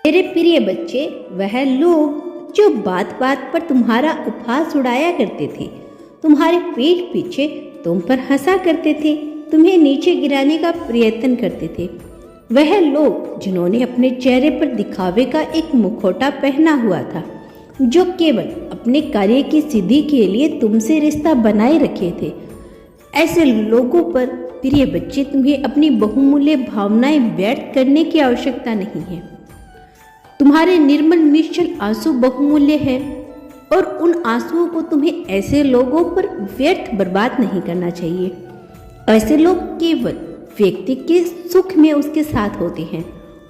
मेरे प्रिय बच्चे, वह लोग जो बात बात पर तुम्हारा उपहास उड़ाया करते थे, तुम्हारे पीठ पीछे तुम पर हंसा करते थे, तुम्हें नीचे गिराने का प्रयत्न करते थे, वह लोग जिन्होंने अपने चेहरे पर दिखावे का एक मुखौटा पहना हुआ था, जो केवल अपने कार्य की सिद्धि के लिए तुमसे रिश्ता बनाए रखे थे, ऐसे लोगों पर प्रिय बच्चे तुम्हें अपनी बहुमूल्य भावनाएं व्यक्त करने की आवश्यकता नहीं है। तुम्हारे निर्मल निश्चल आंसू बहुमूल्य है और उन आंसुओं को तुम्हें ऐसे लोगों पर व्यर्थ बर्बाद नहीं करना चाहिए। ऐसे लोग केवल व्यक्ति के सुख में उसके साथ होते हैं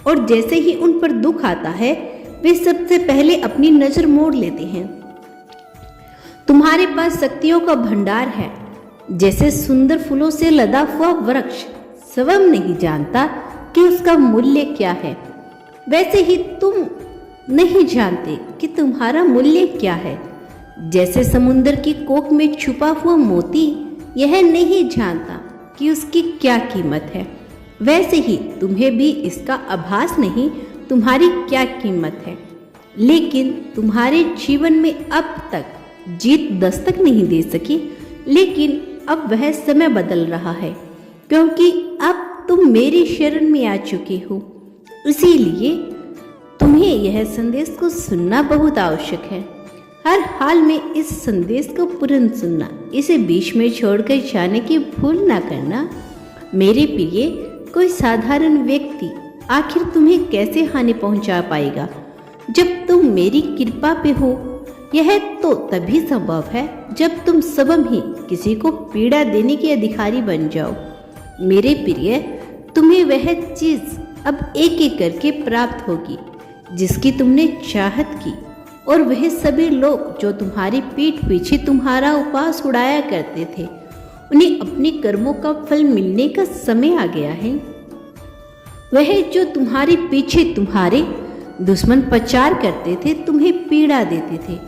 और जैसे ही उन पर दुख आता है वे सबसे पहले अपनी नजर मोड़ लेते हैं। तुम्हारे पास शक्तियों का भंडार है। जैसे सुंदर फूलों से लदा हुआ वृक्ष स्वयं नहीं जानता कि उसका मूल्य क्या है, वैसे ही तुम नहीं जानते कि तुम्हारा मूल्य क्या है। जैसे समुद्र की कोख में छुपा हुआ मोती यह नहीं जानता कि उसकी क्या कीमत है, वैसे ही तुम्हें भी इसका आभास नहीं तुम्हारी क्या कीमत है। लेकिन तुम्हारे जीवन में अब तक जीत दस्तक नहीं दे सकी, लेकिन अब वह समय बदल रहा है, क्योंकि अब तुम मेरी शरण में आ चुके हो। इसीलिए तुम्हें यह संदेश को सुनना बहुत आवश्यक है। हर हाल में इस संदेश को तुरंत सुनना, इसे बीच में छोड़कर जाने की भूल ना करना। मेरे प्रिय, कोई साधारण व्यक्ति आखिर तुम्हें कैसे हानि पहुंचा पाएगा जब तुम मेरी कृपा पे हो। यह तो तभी संभव है जब तुम स्वयं ही किसी को पीड़ा देने के अधिकारी बन जाओ। मेरे प्रिय, तुम्हें वह चीज अब एक एक करके प्राप्त होगी जिसकी तुमने चाहत की, और वह सभी लोग जो तुम्हारी पीठ पीछे तुम्हारा उपहास उड़ाया करते थे, उन्हें अपने कर्मों का फल मिलने का समय आ गया है। वह जो तुम्हारे पीछे तुम्हारे दुश्मन प्रचार करते थे, तुम्हें पीड़ा देते थे,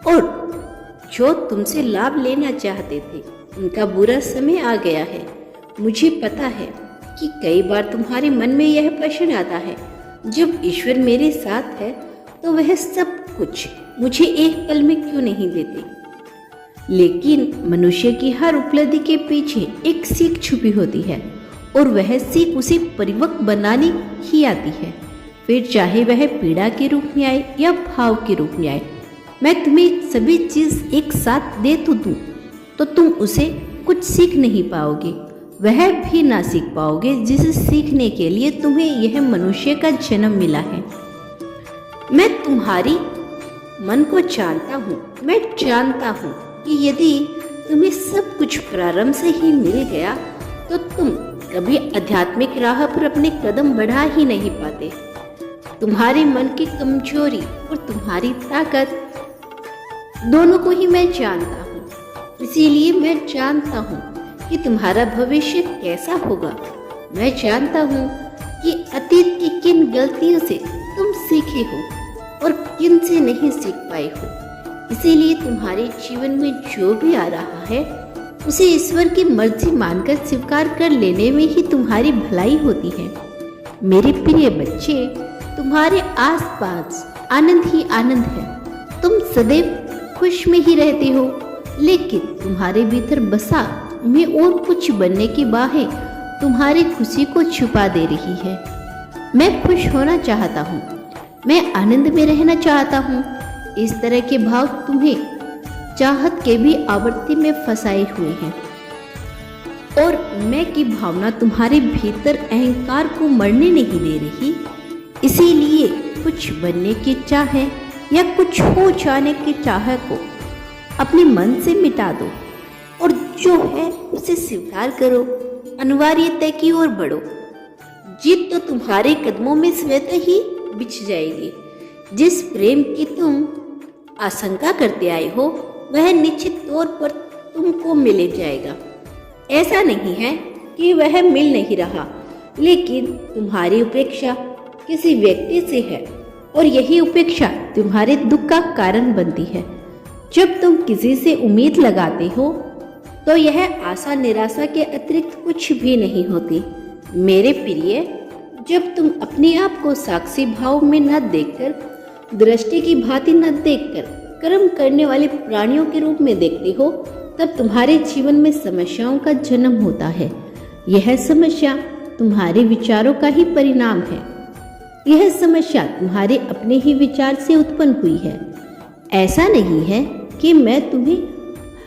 और जो तुमसे लाभ लेना चाहते थे, उनका बुरा समय आ गया है। मुझे पता है कि कई बार तुम्हारे मन में यह प्रश्न आता है, जब ईश्वर मेरे साथ है तो वह सब कुछ मुझे एक पल में क्यों नहीं देते। लेकिन मनुष्य की हर उपलब्धि के पीछे एक सीख छुपी होती है, और वह सीख उसे परिपक्व बनाने ही आती है, फिर चाहे वह पीड़ा के रूप में आए या भाव के रूप में आए। मैं तुम्हें सभी चीज एक साथ दे तो दूं, तो तुम उसे कुछ सीख नहीं पाओगे, वह भी ना सीख पाओगे जिसे सीखने के लिए तुम्हें यह मनुष्य का जन्म मिला है। मैं तुम्हारी मन को जानता हूँ। मैं जानता हूँ कि यदि तुम्हें सब कुछ प्रारंभ से ही मिल गया तो तुम कभी आध्यात्मिक राह पर अपने कदम बढ़ा ही नहीं पाते। तुम्हारे मन की कमजोरी और तुम्हारी ताकत दोनों को ही मैं जानता हूँ। इसीलिए मैं जानता हूँ कि तुम्हारा भविष्य कैसा होगा। मैं जानता हूँ कि अतीत की किन गलतियों से तुम सीखे हो और किन से नहीं सीख पाए हो। इसीलिए तुम्हारे जीवन में जो भी आ रहा है उसे ईश्वर की मर्जी मानकर स्वीकार कर लेने में ही तुम्हारी भलाई होती है। मेरे प्रिय बच्चे, तुम्हारे आसपास आनंद ही आनंद है। तुम सदैव खुश में ही रहते हो, लेकिन तुम्हारे भीतर बसा में और कुछ बनने की बाहें तुम्हारी खुशी को छुपा दे रही है। मैं खुश होना चाहता हूँ, मैं आनंद में रहना चाहता हूँ। इस तरह के भाव तुम्हें चाहत के भी आवर्ती में फंसाए हुए हैं, और मैं की भावना तुम्हारे भीतर अहंकार को मरने नहीं दे रही। इसीलिए कुछ बनने की चाह या कुछ हो जाने की चाह को अपने मन से मिटा दो, और जो है उसे स्वीकार करो। अनिवार्यता की ओर बढ़ो। जीत तो तुम्हारे कदमों में स्वतः ही बिछ जाएगी। जिस प्रेम की तुम आशंका करते आए हो वह निश्चित तौर पर तुमको मिल जाएगा। ऐसा नहीं है कि वह मिल नहीं रहा, लेकिन तुम्हारी उपेक्षा किसी व्यक्ति से है, और यही उपेक्षा तुम्हारे दुख का कारण बनती है। जब तुम किसी से उम्मीद लगाते हो तो यह आशा निराशा के अतिरिक्त कुछ भी नहीं होती। मेरे प्रिय, जब तुम अपने आप को साक्षी भाव में न देखकर, दृष्टि की भांति न देखकर कर्म करने वाले प्राणियों के रूप में देखते हो, तब तुम्हारे जीवन में समस्याओं का जन्म होता है। यह समस्या तुम्हारे विचारों का ही परिणाम है। यह समस्या तुम्हारे अपने ही विचार से उत्पन्न हुई है। ऐसा नहीं है कि मैं तुम्हें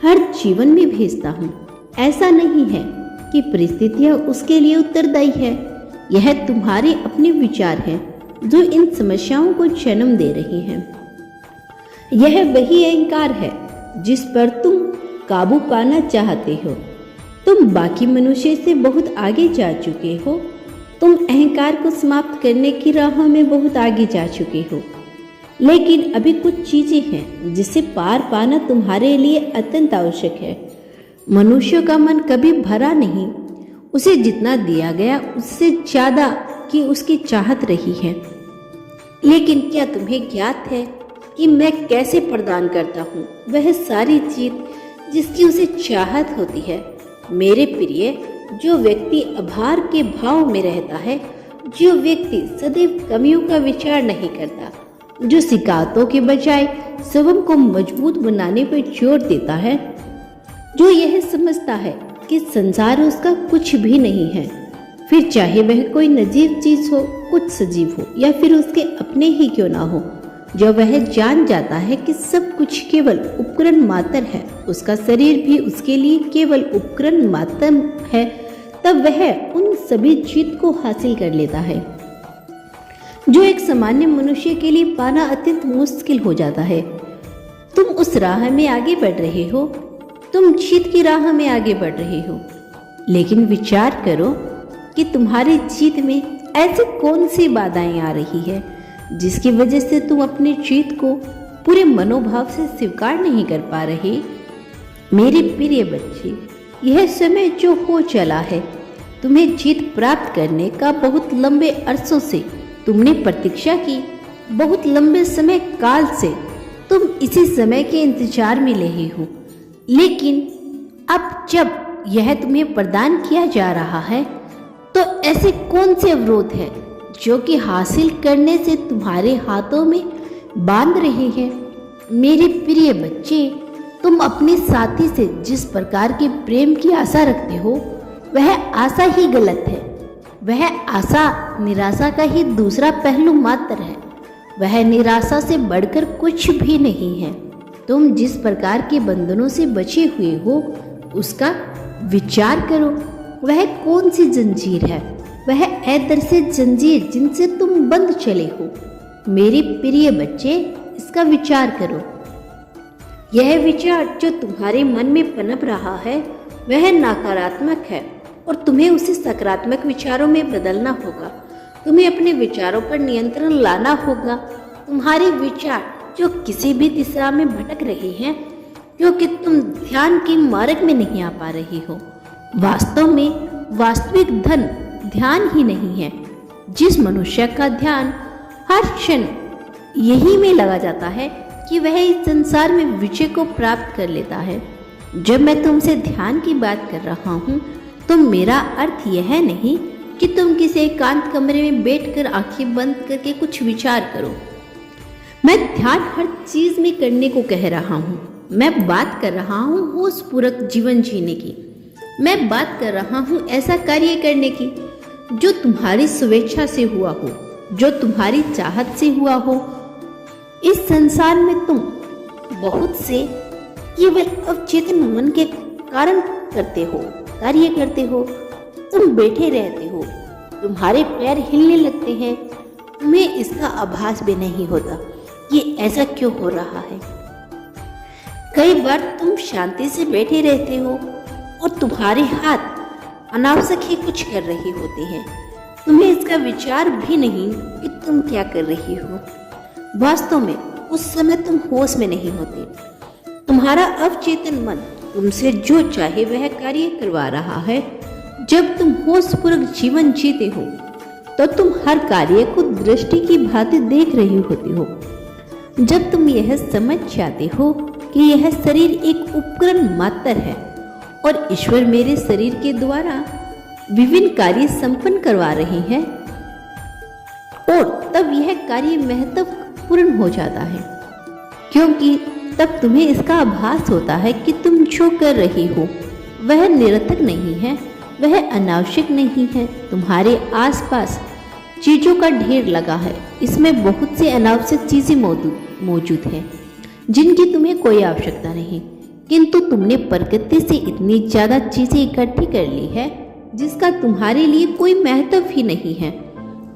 हर जीवन में भेजता हूँ। ऐसा नहीं है कि परिस्थितियाँ उसके लिए उत्तरदायी है। यह तुम्हारे अपने विचार हैं जो इन समस्याओं को जन्म दे रहे हैं। यह वही अहंकार है जिस पर तुम काबू पाना चाहते हो। तुम बाकी मनुष्य से बहुत आगे जा चुके हो। तुम अहंकार को समाप्त करने की राह में बहुत आगे जा चुके हो, लेकिन अभी कुछ चीजें हैं जिसे पार पाना तुम्हारे लिए अत्यंत आवश्यक है। मनुष्य का मन कभी भरा नहीं। उसे जितना दिया गया उससे ज्यादा की उसकी चाहत रही है। लेकिन क्या तुम्हें ज्ञात है कि मैं कैसे प्रदान करता हूँ वह सारी चीज जिसकी उसे चाहत होती है। मेरे प्रिय, जो व्यक्ति आभार के भाव में रहता है, जो व्यक्ति सदैव कमियों का विचार नहीं करता, जो शिकायतों के बजाय स्वयं को मजबूत बनाने पर जोर देता है, जो यह समझता है कि संसार उसका कुछ भी नहीं है, फिर चाहे वह कोई निर्जीव चीज हो, कुछ सजीव हो या फिर उसके अपने ही क्यों ना हो, जब वह जान जाता है कि सब कुछ केवल उपकरण मात्र है, उसका शरीर भी उसके लिए केवल उपकरण मात्र है, तब वह उन सभी जीत को हासिल कर लेता है जो एक सामान्य मनुष्य के लिए पाना अत्यंत मुश्किल हो जाता है। तुम उस राह में आगे बढ़ रहे हो, तुम जीत की राह में आगे बढ़ रहे हो, लेकिन विचार करो कि तुम्हारी जीत में ऐसी कौन सी बाधाएं आ रही है जिसकी वजह से तुम अपनी जीत को पूरे मनोभाव से स्वीकार नहीं कर पा रहे। मेरे प्रिय बच्चे, यह समय जो हो चला है, तुम्हें जीत प्राप्त करने का बहुत लंबे अरसों से तुमने प्रतीक्षा की। बहुत लंबे समय काल से तुम इसी समय के इंतजार में रहे हो, लेकिन अब जब यह तुम्हें प्रदान किया जा रहा है तो ऐसे कौन से अवरोध हैं जो कि हासिल करने से तुम्हारे हाथों में बांध रहे हैं। मेरे प्रिय बच्चे, तुम अपने साथी से जिस प्रकार के प्रेम की आशा रखते हो वह आशा ही गलत है। वह आशा निराशा का ही दूसरा पहलू मात्र है। वह निराशा से बढ़कर कुछ भी नहीं है। तुम जिस प्रकार के बंधनों से बचे हुए हो उसका विचार करो। वह कौन सी जंजीर है, वह अदृश्य जंजीर जिनसे तुम बंध चले हो। मेरे प्रिय बच्चे, इसका विचार करो। यह विचार जो तुम्हारे मन में पनप रहा है वह नकारात्मक है और तुम्हें उसे सकारात्मक विचारों में बदलना होगा। तुम्हें अपने विचारों पर नियंत्रण लाना होगा। तुम्हारे विचार जो किसी भी दिशा में भटक रहे हैं क्योंकि तुम ध्यान के मार्ग में नहीं आ पा रहे हो। वास्तव में वास्तविक धन ध्यान ही नहीं है। जिस मनुष्य का ध्यान हर क्षण यही में लगा जाता है कि वह इस संसार में विजय को प्राप्त कर लेता है। जब मैं तुमसे ध्यान की बात कर रहा हूँ तो मेरा अर्थ यह नहीं कि तुम किसी एकांत कमरे में बैठकर आंखें बंद करके कुछ विचार करो। मैं ध्यान हर चीज में करने को कह रहा हूँ। मैं बात कर रहा हूँ होशपूर्वक जीवन जीने की। मैं बात कर रहा हूँ ऐसा कार्य करने की जो तुम्हारी स्वेच्छा से हुआ हो, जो तुम्हारी चाहत से हुआ हो। इस संसार में तुम बहुत से केवल अवचेतन मन के कारण करते हो, कार्य करते हो। तुम बैठे रहते हो, तुम्हारे पैर हिलने लगते हैं, तुम्हें इसका आभास भी नहीं होता ये ऐसा क्यों हो रहा है। कई बार तुम शांति से बैठे रहते हो और तुम्हारे हाथ अनावश्यक ही कुछ कर रहे होते हैं। तुम्हें इसका विचार भी नहीं कि तुम क्या कर रही हो। वास्तव में उस समय तुम होश में नहीं होते। तुम्हारा अवचेतन मन तुमसे जो चाहे वह कार्य करवा रहा है। जब तुम होशपूर्वक जीवन जीते हो तो तुम हर कार्य को दृष्टि की भांति देख रही होते हो। जब तुम यह समझ जाते हो कि यह शरीर एक उपकरण मात्र है और ईश्वर मेरे शरीर के द्वारा विभिन्न कार्य संपन्न करवा रहे हैं, और तब यह कार्य महत्वपूर्ण हो जाता है, क्योंकि तब तुम्हें इसका आभास होता है कि तुम जो कर रही हो वह निरर्थक नहीं है, वह अनावश्यक नहीं है। तुम्हारे आसपास चीज़ों का ढेर लगा है, इसमें बहुत सी अनावश्यक चीज़ें मौजूद हैं जिनकी तुम्हें कोई आवश्यकता नहीं, किंतु तुमने प्रकृति से इतनी ज़्यादा चीज़ें इकट्ठी कर ली है जिसका तुम्हारे लिए कोई महत्व ही नहीं है।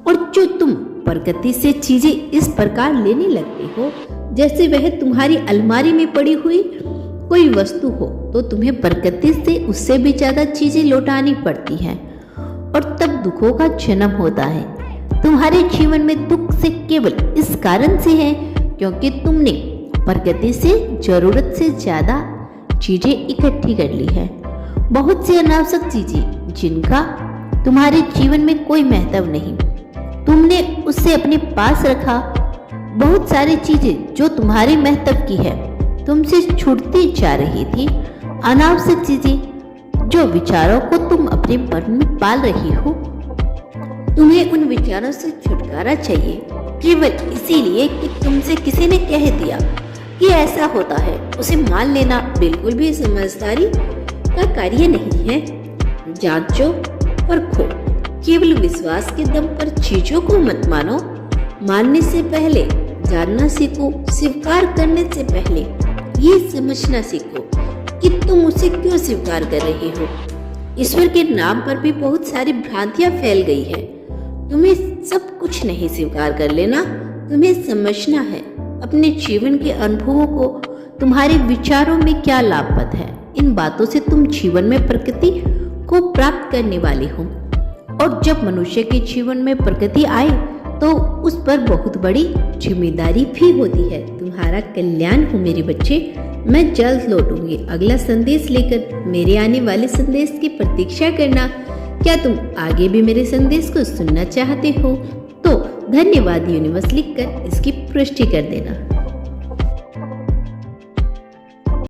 और जो तुम प्रकृति से चीज़ें इस प्रकार लेने लगते हो जैसे वह तुम्हारी अलमारी में पड़ी हुई कोई वस्तु हो, तो तुम्हें प्रकृति से उससे भी ज़्यादा चीज़ें लौटानी पड़ती हैं और तब दुखों का जन्म होता है। तुम्हारे जीवन में दुख से केवल इस कारण से है क्योंकि तुमने प्रकृति से जरूरत से ज़्यादा चीज़ें इकट्ठी कर ली है। बहुत सी अनावश्यक चीज़ें जिनका तुम्हारे जीवन में कोई महत्व नहीं, तुमने उससे अपने पास रखा। बहुत सारी चीज़ें जो तुम्हारे महत्व की है तुमसे छूटती जा रही थी। अनावश्यक चीज़ें जो विचारों को तुम अपने मन में पाल रही हो, तुम्हें उन विचारों से छुटकारा चाहिए केवल इसीलिए कि तुमसे किसी ने कह दिया कि ऐसा होता है। उसे मान लेना बिल्कुल भी समझदारी का कार्य नहीं है। जांचो, परखो, केवल विश्वास के दम पर चीजों को मत मानो। मानने से पहले जानना सीखो, स्वीकार करने से पहले ये समझना सीखो कि तुम उसे क्यों स्वीकार कर रहे हो। ईश्वर के नाम पर भी बहुत सारी भ्रांतियां फैल गई है। तुम्हें सब कुछ नहीं स्वीकार कर लेना, तुम्हें समझना है अपने जीवन के अनुभवों को, तुम्हारे विचारों में क्या लाभप्रद है। इन बातों से तुम जीवन में प्रकृति को प्राप्त करने वाले हो। और जब मनुष्य के जीवन में प्रकृति आए तो उस पर बहुत बड़ी जिम्मेदारी भी होती है। तुम्हारा कल्याण हो मेरे बच्चे। मैं जल्द लौटूंगी अगला संदेश लेकर। मेरे आने वाले संदेश की प्रतीक्षा करना। क्या तुम आगे भी मेरे संदेश को सुनना चाहते हो तो धन्यवाद यूनिवर्स लिखकर इसकी पुष्टि कर देना।